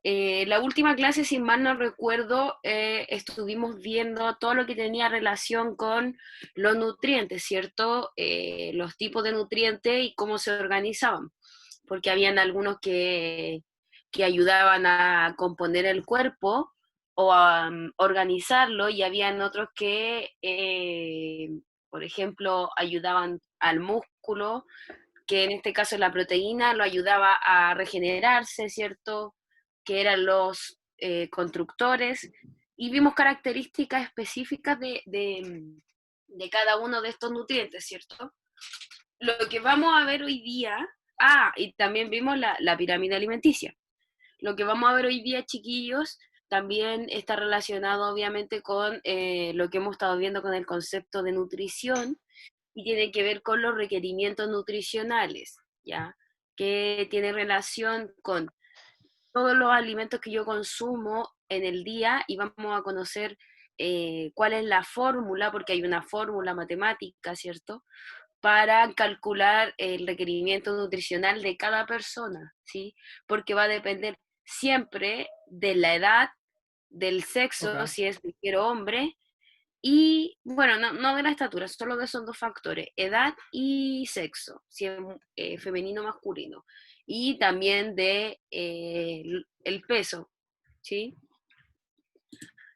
La última clase, si mal no recuerdo, estuvimos viendo todo lo que tenía relación con los nutrientes, ¿cierto? Los tipos de nutrientes y cómo se organizaban, porque habían algunos que ayudaban a componer el cuerpo o a organizarlo, y habían otros que, por ejemplo, ayudaban al músculo, que en este caso la proteína lo ayudaba a regenerarse, ¿cierto? Que eran los constructores, y vimos características específicas de cada uno de estos nutrientes, ¿cierto? Lo que vamos a ver hoy día, y también vimos la pirámide alimenticia. Lo que vamos a ver hoy día, chiquillos, también está relacionado obviamente con lo que hemos estado viendo con el concepto de nutrición, y tiene que ver con los requerimientos nutricionales, ¿ya? Que tiene relación con todos los alimentos que yo consumo en el día, y vamos a conocer cuál es la fórmula, porque hay una fórmula matemática, ¿cierto? Para calcular el requerimiento nutricional de cada persona, ¿sí? Porque va a depender siempre de la edad, del sexo, Ok. si es mujer o hombre, y bueno, no de la estatura, solo de esos dos factores, edad y sexo, si es femenino o masculino, y también de el peso, ¿sí?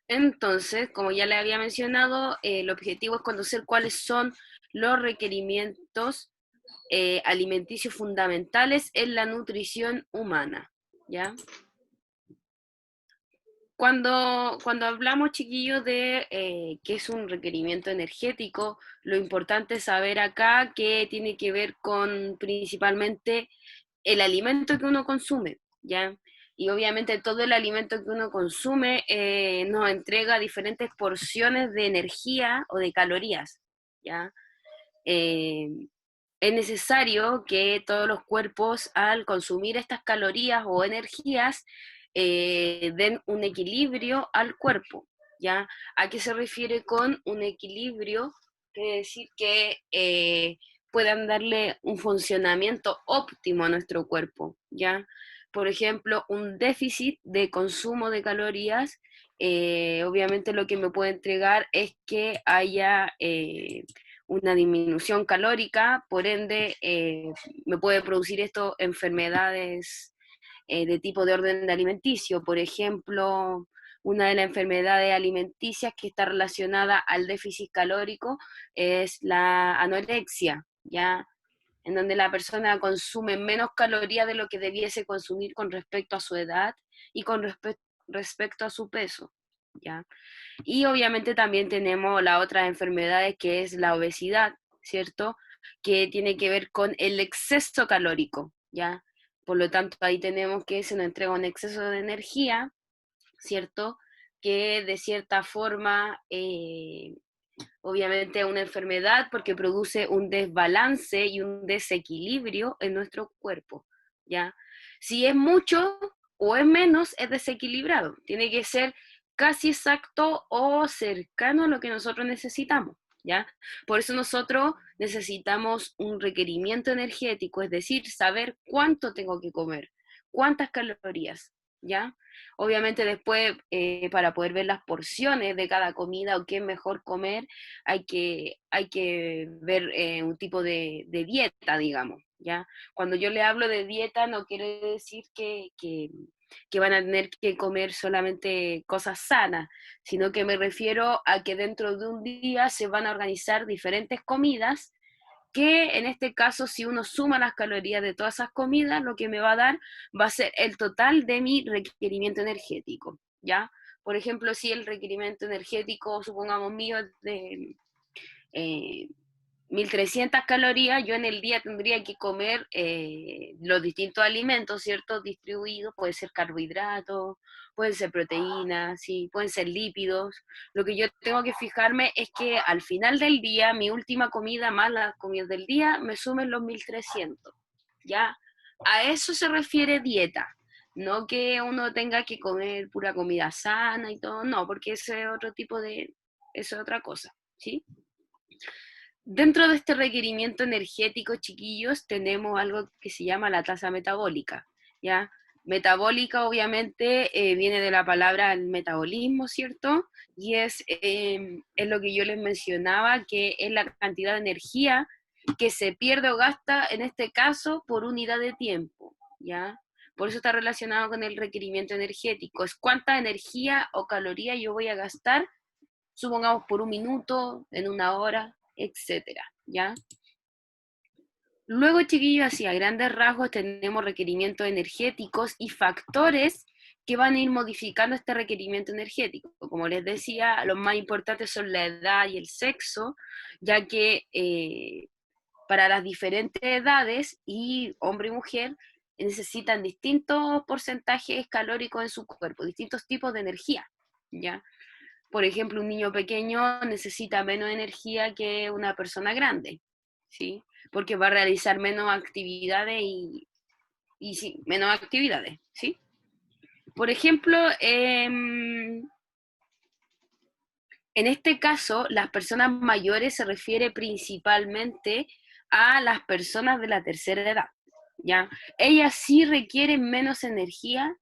Entonces, como ya le había mencionado, el objetivo es conocer cuáles son los requerimientos alimenticios fundamentales en la nutrición humana, ¿ya? Cuando hablamos, chiquillos, de qué es un requerimiento energético, lo importante es saber acá que tiene que ver con principalmente el alimento que uno consume, ¿ya? Y obviamente todo el alimento que uno consume nos entrega diferentes porciones de energía o de calorías, ¿ya? Eh, es necesario que todos los cuerpos, al consumir estas calorías o energías, den un equilibrio al cuerpo, ¿ya? ¿A qué se refiere con un equilibrio? Quiere decir que puedan darle un funcionamiento óptimo a nuestro cuerpo, ¿ya? Por ejemplo, un déficit de consumo de calorías, obviamente lo que me puede entregar es que haya una disminución calórica, por ende me puede producir esto enfermedades de tipo de orden alimenticio. Por ejemplo, una de las enfermedades alimenticias que está relacionada al déficit calórico es la anorexia, ¿ya? En donde la persona consume menos calorías de lo que debiese consumir con respecto a su edad y con respecto a su peso, ¿ya? Y obviamente también tenemos las otras enfermedades, que es la obesidad, ¿cierto? Que tiene que ver con el exceso calórico, ¿ya? Por lo tanto, ahí tenemos que se nos entrega un exceso de energía, ¿cierto? Que de cierta forma, obviamente, es una enfermedad porque produce un desbalance y un desequilibrio en nuestro cuerpo, ¿ya? Si es mucho o es menos, es desequilibrado. Tiene que ser casi exacto o cercano a lo que nosotros necesitamos, ¿ya? Por eso nosotros necesitamos un requerimiento energético, es decir, saber cuánto tengo que comer, cuántas calorías, ¿ya? Obviamente después, para poder ver las porciones de cada comida o qué es mejor comer, hay que ver un tipo de dieta, digamos, ¿ya? Cuando yo le hablo de dieta, no quiere decir que van a tener que comer solamente cosas sanas, sino que me refiero a que dentro de un día se van a organizar diferentes comidas, que en este caso, si uno suma las calorías de todas esas comidas, lo que me va a dar va a ser el total de mi requerimiento energético, ¿ya? Por ejemplo, si el requerimiento energético, supongamos mío, es de eh, 1300 calorías, yo en el día tendría que comer los distintos alimentos, ¿cierto? Distribuidos, puede ser carbohidratos, pueden ser proteínas, ¿sí? Pueden ser lípidos. Lo que yo tengo que fijarme es que al final del día, mi última comida más las comidas del día, me sumen los 1300, ¿ya? A eso se refiere dieta. No que uno tenga que comer pura comida sana y todo, no, porque ese es otro tipo de, eso es otra cosa, ¿sí? Dentro de este requerimiento energético, chiquillos, tenemos algo que se llama la tasa metabólica, ¿ya? Metabólica, obviamente, viene de la palabra el metabolismo, ¿cierto? Y es lo que yo les mencionaba, que es la cantidad de energía que se pierde o gasta, en este caso, por unidad de tiempo, ¿ya? Por eso está relacionado con el requerimiento energético. Es cuánta energía o caloría yo voy a gastar, supongamos por un minuto, en una hora, etcétera, ¿ya? Luego, chiquillos, así a grandes rasgos tenemos requerimientos energéticos y factores que van a ir modificando este requerimiento energético. Como les decía, los más importantes son la edad y el sexo, ya que para las diferentes edades, y hombre y mujer, necesitan distintos porcentajes calóricos en su cuerpo, distintos tipos de energía, ¿ya? Por ejemplo, un niño pequeño necesita menos energía que una persona grande, ¿sí? Porque va a realizar menos actividades y sí, menos actividades, ¿sí? Por ejemplo, en este caso, las personas mayores se refiere principalmente a las personas de la tercera edad, ¿ya? Ellas sí requieren menos energía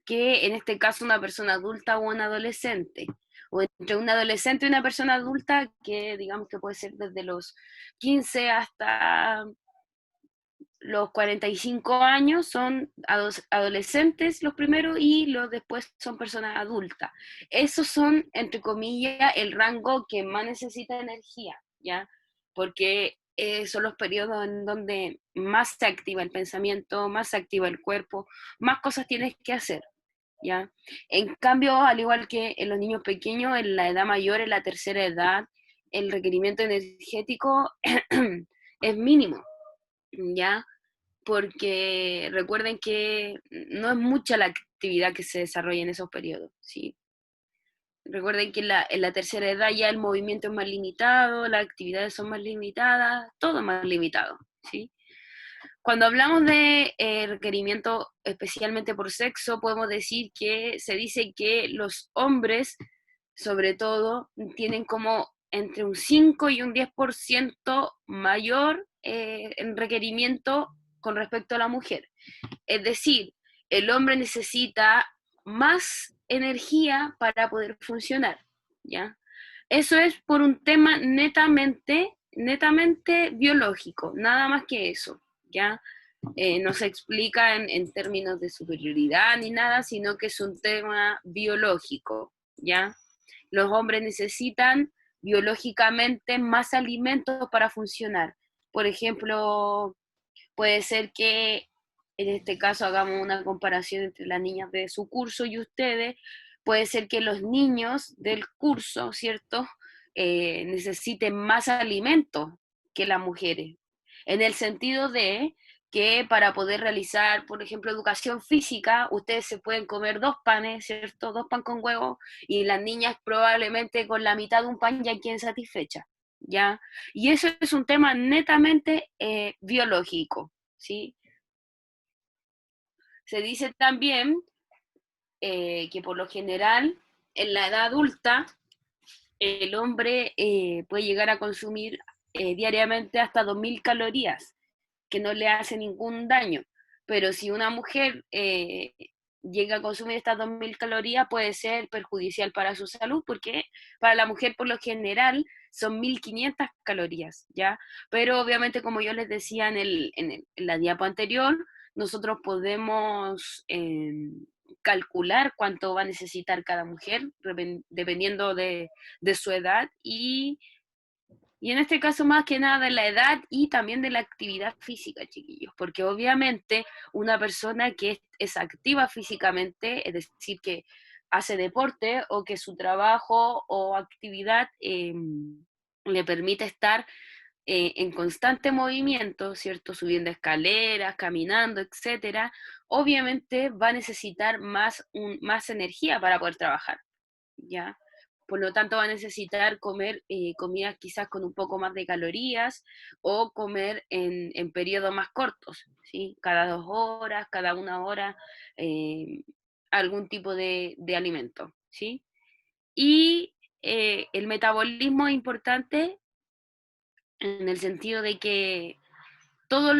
que en este caso una persona adulta o un adolescente, o entre un adolescente y una persona adulta que digamos que puede ser desde los 15 hasta los 45 años, son adolescentes los primeros y los después son personas adultas. Esos son, entre comillas, el rango que más necesita energía, ¿ya? Porque son los periodos en donde más se activa el pensamiento, más se activa el cuerpo, más cosas tienes que hacer, ¿ya? En cambio, al igual que en los niños pequeños, en la edad mayor, en la tercera edad, el requerimiento energético es mínimo, ¿ya? Porque recuerden que no es mucha la actividad que se desarrolla en esos periodos, ¿sí? Recuerden que en la tercera edad ya el movimiento es más limitado, las actividades son más limitadas, todo es más limitado, ¿sí? Cuando hablamos de requerimiento especialmente por sexo, podemos decir que se dice que los hombres, sobre todo, tienen como entre un 5 y un 10% mayor en requerimiento con respecto a la mujer. Es decir, el hombre necesita más energía para poder funcionar, ¿ya? Eso es por un tema netamente biológico, nada más que eso, ¿ya? No se explica en términos de superioridad ni nada, sino que es un tema biológico, ¿ya? Los hombres necesitan biológicamente más alimentos para funcionar. Por ejemplo, puede ser que en este caso hagamos una comparación entre las niñas de su curso y ustedes. Puede ser que los niños del curso, ¿cierto? Necesiten más alimentos que las mujeres. En el sentido de que para poder realizar, por ejemplo, educación física, ustedes se pueden comer dos panes, ¿cierto? Dos pan con huevo, y las niñas probablemente con la mitad de un pan ya queden satisfechas, ¿ya? Y eso es un tema netamente biológico, ¿sí? Se dice también que por lo general en la edad adulta el hombre puede llegar a consumir diariamente hasta 2.000 calorías, que no le hace ningún daño. Pero si una mujer llega a consumir estas 2.000 calorías, puede ser perjudicial para su salud, porque para la mujer por lo general son 1.500 calorías, ¿ya? Pero obviamente, como yo les decía en la diapo anterior, nosotros podemos calcular cuánto va a necesitar cada mujer, dependiendo de su edad y en este caso, más que nada, de la edad y también de la actividad física, chiquillos, porque obviamente una persona que es activa físicamente, es decir, que hace deporte o que su trabajo o actividad le permite estar en constante movimiento, ¿cierto? Subiendo escaleras, caminando, etcétera, obviamente va a necesitar más energía para poder trabajar, ¿ya? Por lo tanto, va a necesitar comer comidas quizás con un poco más de calorías o comer en periodos más cortos, ¿sí? Cada 2 horas, cada 1 hora, eh, algún tipo de alimento, ¿sí? Y el metabolismo es importante en el sentido de que todos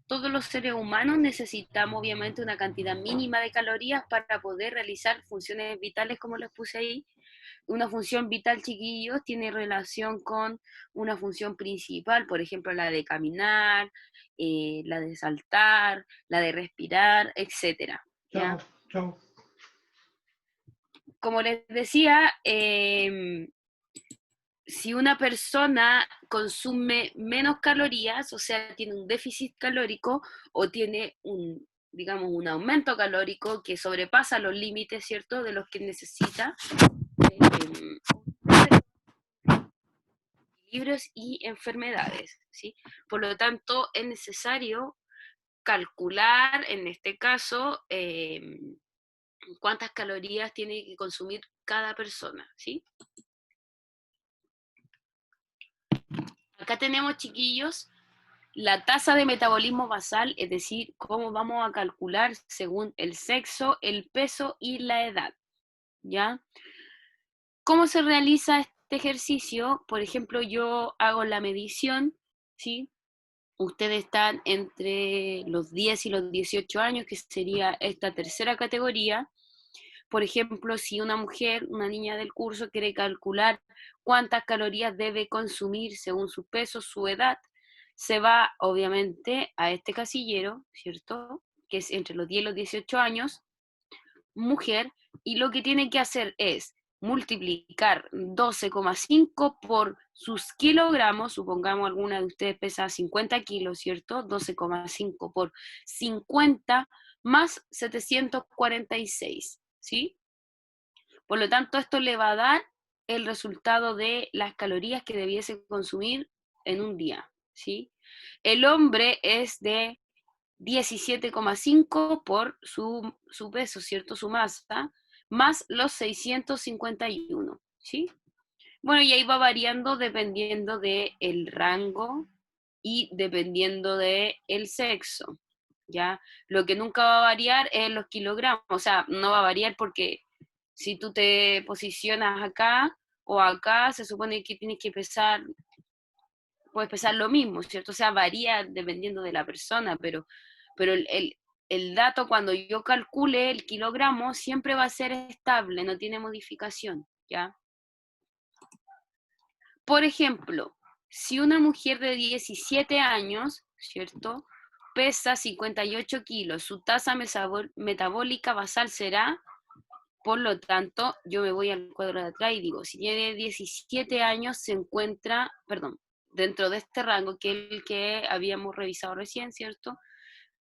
todos los seres humanos necesitamos obviamente una cantidad mínima de calorías para poder realizar funciones vitales, como les puse ahí. Una función vital, chiquillos, tiene relación con una función principal, por ejemplo, la de caminar, la de saltar, la de respirar, etcétera. Chao, ¿Ya? chao. Como les decía, si una persona consume menos calorías, o sea, tiene un déficit calórico o tiene un, digamos, un aumento calórico que sobrepasa los límites, ¿cierto?, de los que necesita, equilibrios y enfermedades, ¿sí? Por lo tanto, es necesario calcular, en este caso, cuántas calorías tiene que consumir cada persona, ¿sí? Acá tenemos, chiquillos, la tasa de metabolismo basal, es decir, cómo vamos a calcular según el sexo, el peso y la edad, ¿ya? ¿Cómo se realiza este ejercicio? Por ejemplo, yo hago la medición, ¿sí? Ustedes están entre los 10 y los 18 años, que sería esta tercera categoría. Por ejemplo, si una mujer, una niña del curso, quiere calcular cuántas calorías debe consumir según su peso, su edad, se va obviamente a este casillero, ¿cierto? Que es entre los 10 y los 18 años, mujer, y lo que tiene que hacer es multiplicar 12,5 por sus kilogramos, supongamos alguna de ustedes pesa 50 kilos, ¿cierto? 12,5 por 50 más 746, ¿sí? Por lo tanto, esto le va a dar el resultado de las calorías que debiese consumir en un día, ¿sí? El hombre es de 17,5 por su peso, ¿cierto? Su masa, más los 651, ¿sí? Bueno, y ahí va variando dependiendo del rango y dependiendo del sexo, ¿ya? Lo que nunca va a variar es los kilogramos, o sea, no va a variar porque si tú te posicionas acá o acá, se supone que tienes que pesar, puedes pesar lo mismo, ¿cierto? O sea, varía dependiendo de la persona, pero el dato cuando yo calcule el kilogramo siempre va a ser estable, no tiene modificación, ¿ya? Por ejemplo, si una mujer de 17 años, ¿cierto?, pesa 58 kilos, su tasa metabólica basal será, por lo tanto, yo me voy al cuadro de atrás y digo, si tiene 17 años, se encuentra, perdón, dentro de este rango, que es el que habíamos revisado recién, ¿cierto?,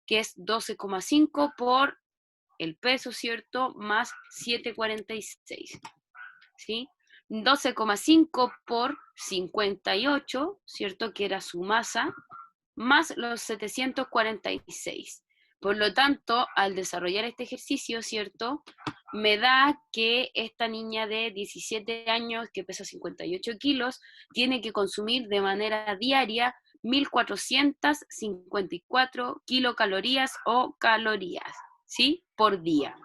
que es 12,5 por el peso, ¿cierto?, más 746, ¿sí? 12,5 por 58, ¿cierto?, que era su masa, más los 746. Por lo tanto, al desarrollar este ejercicio, ¿cierto?, me da que esta niña de 17 años, que pesa 58 kilos, tiene que consumir de manera diaria 1.454 kilocalorías o calorías, ¿sí?, por día.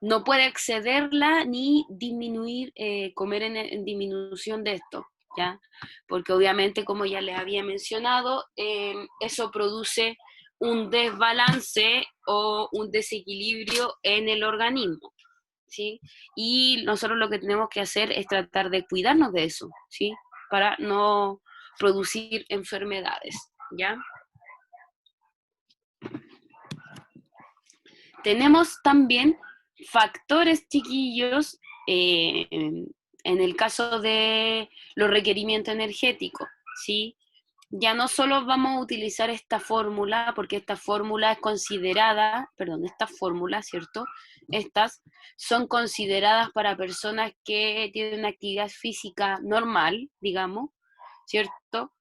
No puede excederla ni disminuir, comer en disminución de esto, ¿ya? Porque obviamente, como ya les había mencionado, eso produce un desbalance o un desequilibrio en el organismo, ¿sí? Y nosotros lo que tenemos que hacer es tratar de cuidarnos de eso, ¿sí? Para no producir enfermedades, ¿ya? Tenemos también factores, chiquillos, en el caso de los requerimientos energéticos, ¿sí? Ya no solo vamos a utilizar esta fórmula, porque esta fórmula es considerada, perdón, estas fórmulas, ¿cierto? Estas son consideradas para personas que tienen una actividad física normal, digamos, ¿cierto?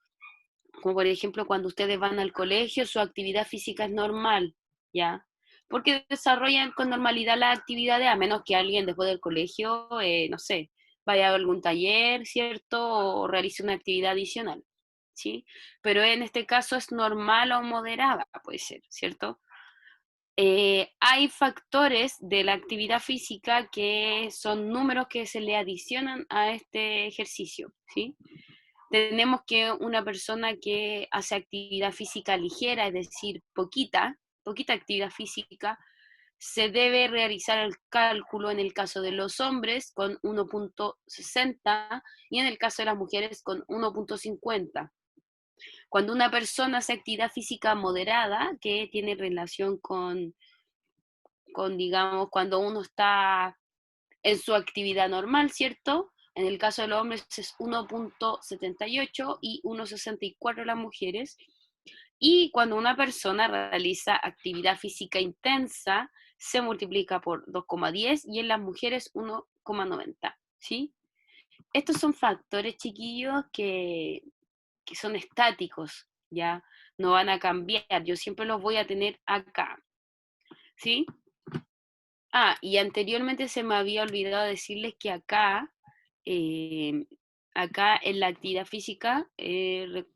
Como por ejemplo cuando ustedes van al colegio, su actividad física es normal, ¿ya? Porque desarrollan con normalidad las actividades, a menos que alguien después del colegio, no sé, vaya a algún taller, ¿cierto? O realice una actividad adicional, ¿sí? Pero en este caso es normal o moderada, puede ser, ¿cierto? Hay factores de la actividad física que son números que se le adicionan a este ejercicio, ¿sí? tenemos que una persona que hace actividad física ligera, es decir, poquita actividad física, se debe realizar el cálculo en el caso de los hombres con 1.60 y en el caso de las mujeres con 1.50. Cuando una persona hace actividad física moderada, que tiene relación con, digamos, cuando uno está en su actividad normal, ¿cierto? En el caso de los hombres es 1.78 y 1.64 las mujeres. Y cuando una persona realiza actividad física intensa, se multiplica por 2,10 y en las mujeres 1,90, ¿sí? Estos son factores, chiquillos, que son estáticos, ¿ya? No van a cambiar, yo siempre los voy a tener acá, ¿sí? Ah, y anteriormente se me había olvidado decirles que eh, acá en la actividad física,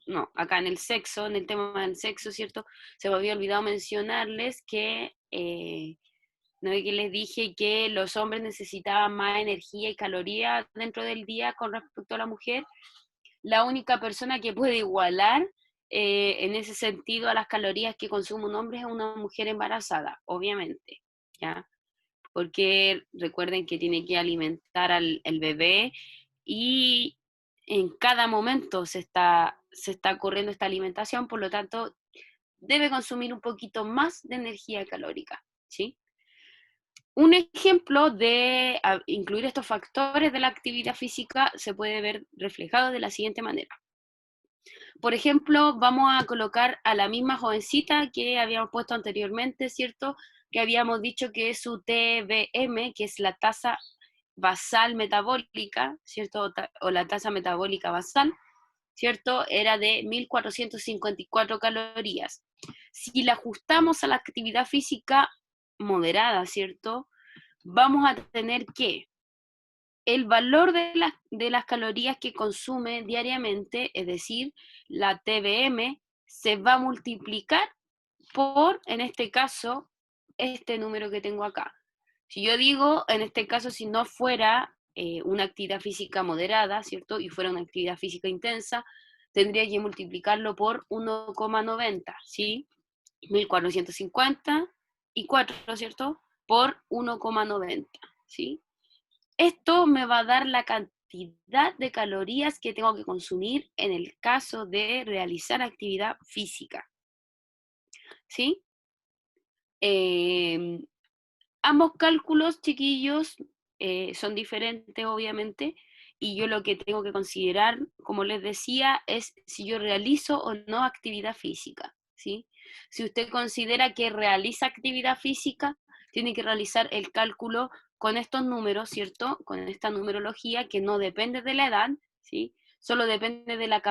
no, acá en el sexo, en el tema del sexo, ¿cierto? Se me había olvidado mencionarles no es que les dije que los hombres necesitaban más energía y calorías dentro del día con respecto a la mujer. La única persona que puede igualar en ese sentido a las calorías que consume un hombre es una mujer embarazada, obviamente, ¿ya? Porque recuerden que tiene que alimentar al el bebé y en cada momento se está ocurriendo esta alimentación, por lo tanto, debe consumir un poquito más de energía calórica, ¿sí? Un ejemplo de incluir estos factores de la actividad física se puede ver reflejado de la siguiente manera. Por ejemplo, vamos a colocar a la misma jovencita que habíamos puesto anteriormente, ¿cierto? Que habíamos dicho que es su TBM, que es la tasa basal metabólica, ¿cierto? O la tasa metabólica basal, ¿cierto? Era de 1454 calorías. Si la ajustamos a la actividad física moderada, ¿cierto? Vamos a tener que el valor de las calorías que consume diariamente, es decir, la TBM, se va a multiplicar por, en este caso, este número que tengo acá. Si yo digo, en este caso, si no fuera una actividad física moderada, ¿cierto? Y fuera una actividad física intensa, tendría que multiplicarlo por 1,90, ¿sí? 1450 y 4, ¿cierto? Por 1,90, ¿sí? Esto me va a dar la cantidad de calorías que tengo que consumir en el caso de realizar actividad física, ¿sí? Eh, Ambos cálculos, chiquillos, son diferentes, obviamente, y yo lo que tengo que considerar, como les decía, es si yo realizo o no actividad física, ¿sí? Si usted considera que realiza actividad física, tiene que realizar el cálculo con estos números, ¿cierto? Con esta numerología que no depende de la edad, ¿sí? Solo depende de la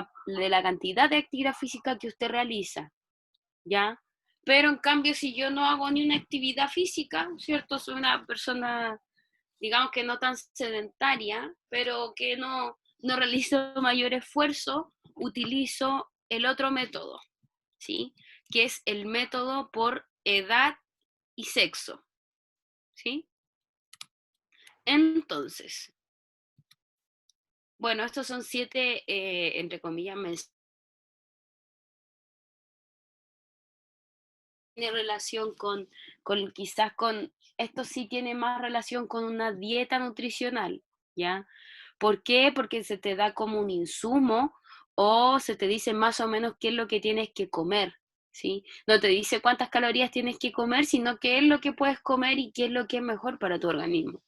cantidad de actividad física que usted realiza, ¿ya? Pero en cambio, si yo no hago ni una actividad física, ¿cierto? Soy una persona, digamos que no tan sedentaria, pero que no realizo mayor esfuerzo, utilizo el otro método, ¿sí? Que es el método por edad y sexo, ¿sí? Entonces, bueno, estos son 7, entre comillas, tiene relación quizás con, esto sí tiene más relación con una dieta nutricional, ¿ya? ¿Por qué? Porque se te da como un insumo o se te dice más o menos qué es lo que tienes que comer, ¿sí? No te dice cuántas calorías tienes que comer, sino qué es lo que puedes comer y qué es lo que es mejor para tu organismo,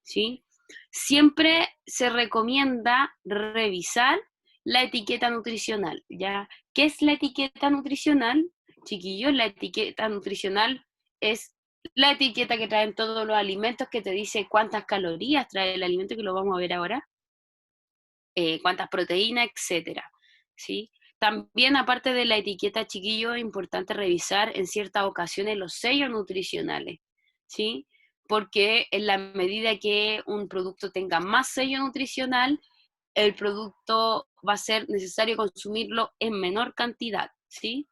¿sí? Siempre se recomienda revisar la etiqueta nutricional, ¿ya? ¿Qué es la etiqueta nutricional? Chiquillos, la etiqueta nutricional es la etiqueta que traen todos los alimentos que te dice cuántas calorías trae el alimento, que lo vamos a ver ahora, cuántas proteínas, etcétera, ¿sí? También, aparte de la etiqueta, chiquillo, es importante revisar en ciertas ocasiones los sellos nutricionales, ¿sí? Porque en la medida que un producto tenga más sello nutricional, el producto va a ser necesario consumirlo en menor cantidad, ¿sí?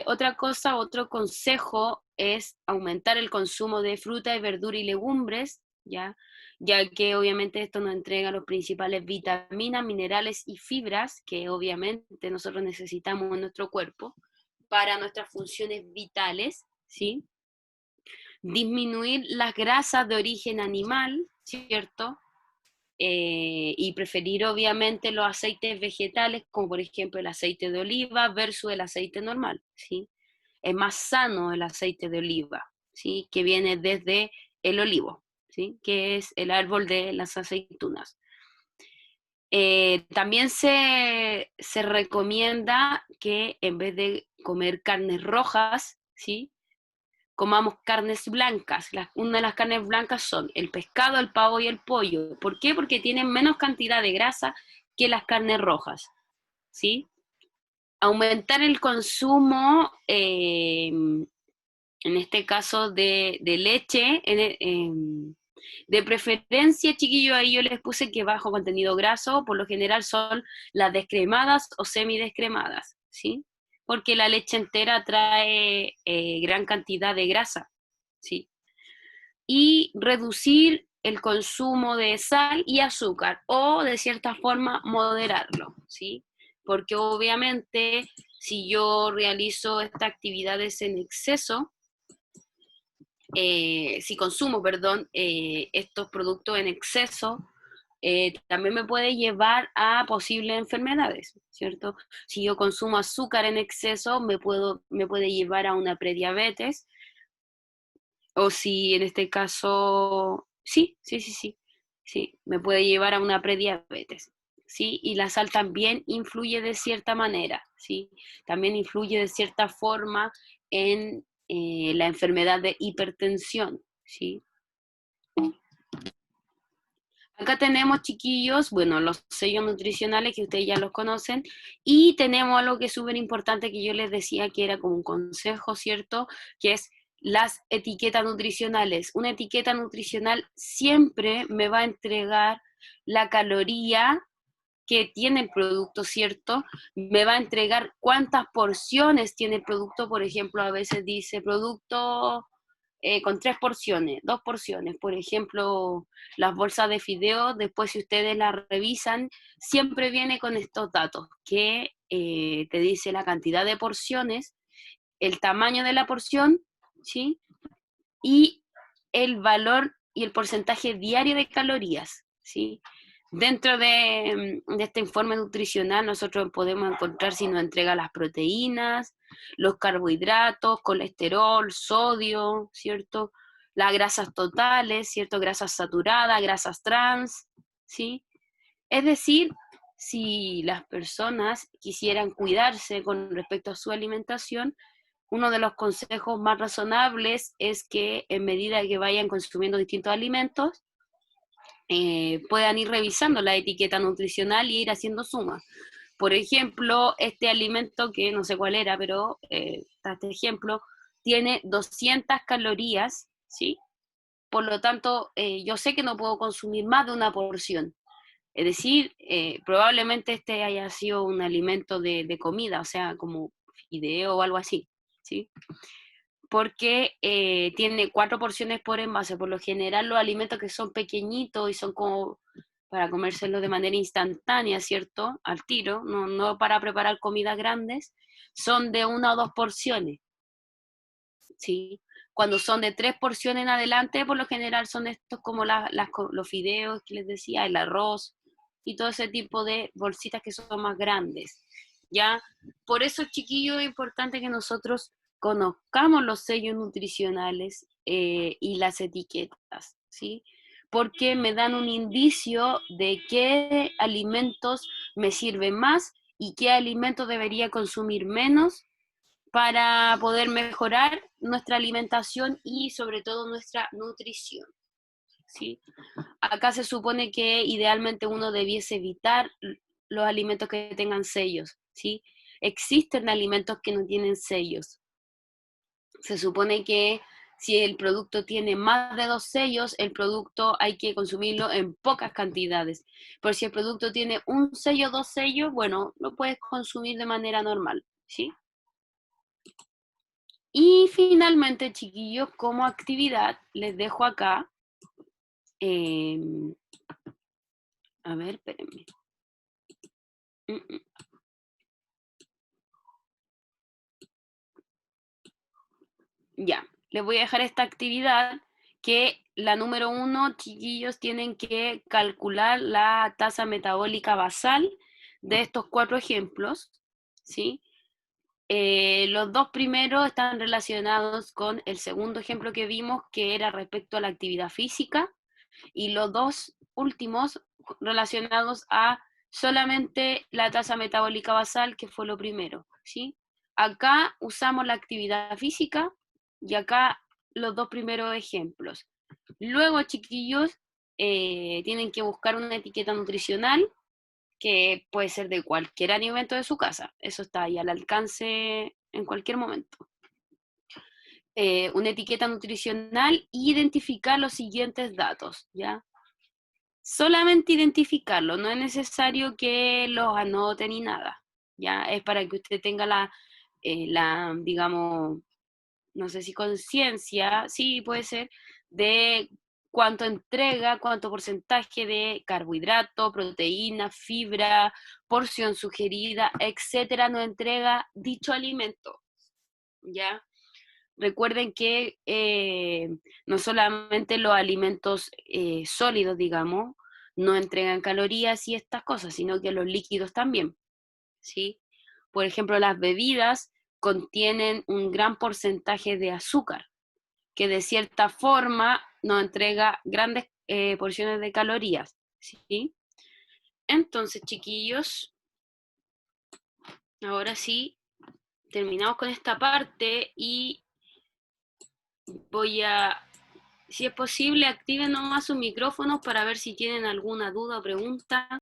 Otra cosa, otro consejo es aumentar el consumo de fruta y verdura y legumbres, ya que obviamente esto nos entrega los principales vitaminas, minerales y fibras que obviamente nosotros necesitamos en nuestro cuerpo para nuestras funciones vitales, ¿sí? Disminuir las grasas de origen animal, ¿cierto? Y preferir obviamente los aceites vegetales, como por ejemplo el aceite de oliva versus el aceite normal, ¿sí? Es más sano el aceite de oliva, ¿sí? Que viene desde el olivo, ¿sí? Que es el árbol de las aceitunas. También se recomienda que en vez de comer carnes rojas, ¿sí? Comamos carnes blancas. Una de las carnes blancas son el pescado, el pavo y el pollo. ¿Por qué? Porque tienen menos cantidad de grasa que las carnes rojas, ¿sí? Aumentar el consumo, en este caso de leche, de preferencia, chiquillos, ahí yo les puse que bajo contenido graso, por lo general son las descremadas o semidescremadas, ¿sí? Porque la leche entera trae gran cantidad de grasa, ¿sí? Y reducir el consumo de sal y azúcar, o de cierta forma moderarlo, ¿sí? Porque obviamente si yo realizo estas actividades en exceso, si consumo, perdón, estos productos en exceso, también me puede llevar a posibles enfermedades, ¿cierto? Si yo consumo azúcar en exceso, me puede llevar a una prediabetes, o si en este caso, sí, me puede llevar a una prediabetes, ¿sí? Y la sal también influye de cierta manera, ¿sí? También influye de cierta forma en la enfermedad de hipertensión, ¿sí? Acá tenemos, chiquillos, bueno, los sellos nutricionales que ustedes ya los conocen, y tenemos algo que es súper importante que yo les decía que era como un consejo, ¿cierto? Que es las etiquetas nutricionales. Una etiqueta nutricional siempre me va a entregar la caloría que tiene el producto, ¿cierto? Me va a entregar cuántas porciones tiene el producto. Por ejemplo, a veces dice producto con 3 porciones, 2 porciones. Por ejemplo, las bolsas de fideos, después si ustedes las revisan, siempre viene con estos datos, que te dice la cantidad de porciones, el tamaño de la porción, ¿sí? Y el valor y el porcentaje diario de calorías, ¿sí? Dentro de este informe nutricional nosotros podemos encontrar si nos entrega las proteínas, los carbohidratos, colesterol, sodio, ¿cierto? Las grasas totales, ¿cierto? Grasas saturadas, grasas trans, ¿sí? Es decir, si las personas quisieran cuidarse con respecto a su alimentación, uno de los consejos más razonables es que en medida que vayan consumiendo distintos alimentos, puedan ir revisando la etiqueta nutricional y ir haciendo sumas. Por ejemplo, este alimento, que no sé cuál era, pero este ejemplo, tiene 200 calorías, ¿sí? Por lo tanto, yo sé que no puedo consumir más de una porción. Es decir, probablemente este haya sido un alimento de comida, o sea, como fideo o algo así, ¿sí? Porque tiene 4 porciones por envase. Por lo general, los alimentos que son pequeñitos y son como para comérselo de manera instantánea, ¿cierto? Al tiro, no para preparar comidas grandes, son de 1 o 2 porciones, ¿sí? Cuando son de 3 porciones en adelante, por lo general son estos como los fideos que les decía, el arroz y todo ese tipo de bolsitas que son más grandes, ¿ya? Por eso, chiquillos, es importante que nosotros conozcamos los sellos nutricionales y las etiquetas, ¿sí? Porque me dan un indicio de qué alimentos me sirven más y qué alimentos debería consumir menos para poder mejorar nuestra alimentación y sobre todo nuestra nutrición, ¿sí? Acá se supone que idealmente uno debiese evitar los alimentos que tengan sellos, ¿sí? Existen alimentos que no tienen sellos. Se supone que si el producto tiene más de 2 sellos, el producto hay que consumirlo en pocas cantidades. Por si el producto tiene un sello, 2 sellos, bueno, lo puedes consumir de manera normal, ¿sí? Y finalmente, chiquillos, como actividad, les dejo acá A ver, espérenme. Mm, mm. Ya, les voy a dejar esta actividad que la número 1, chiquillos, tienen que calcular la tasa metabólica basal de estos 4 ejemplos, ¿sí? Los 2 primeros están relacionados con el segundo ejemplo que vimos, que era respecto a la actividad física, y los 2 últimos relacionados a solamente la tasa metabólica basal, que fue lo primero, ¿sí? Acá usamos la actividad física y acá los 2 primeros ejemplos. Luego, chiquillos, tienen que buscar una etiqueta nutricional que puede ser de cualquier alimento de su casa. Eso está ahí al alcance en cualquier momento. Una etiqueta nutricional e identificar los siguientes datos, ¿ya? Solamente identificarlo, no es necesario que los anote ni nada, ¿ya? Es para que usted tenga digamos, no sé si conciencia, sí puede ser, de cuánto entrega, cuánto porcentaje de carbohidrato, proteína, fibra, porción sugerida, etcétera, nos entrega dicho alimento, ¿ya? Recuerden que no solamente los alimentos sólidos, digamos, no entregan calorías y estas cosas, sino que los líquidos también, ¿sí? Por ejemplo, las bebidas contienen un gran porcentaje de azúcar, que de cierta forma nos entrega grandes porciones de calorías, ¿sí? Entonces, chiquillos, ahora sí, terminamos con esta parte y voy a, si es posible, activen nomás sus micrófonos para ver si tienen alguna duda o pregunta.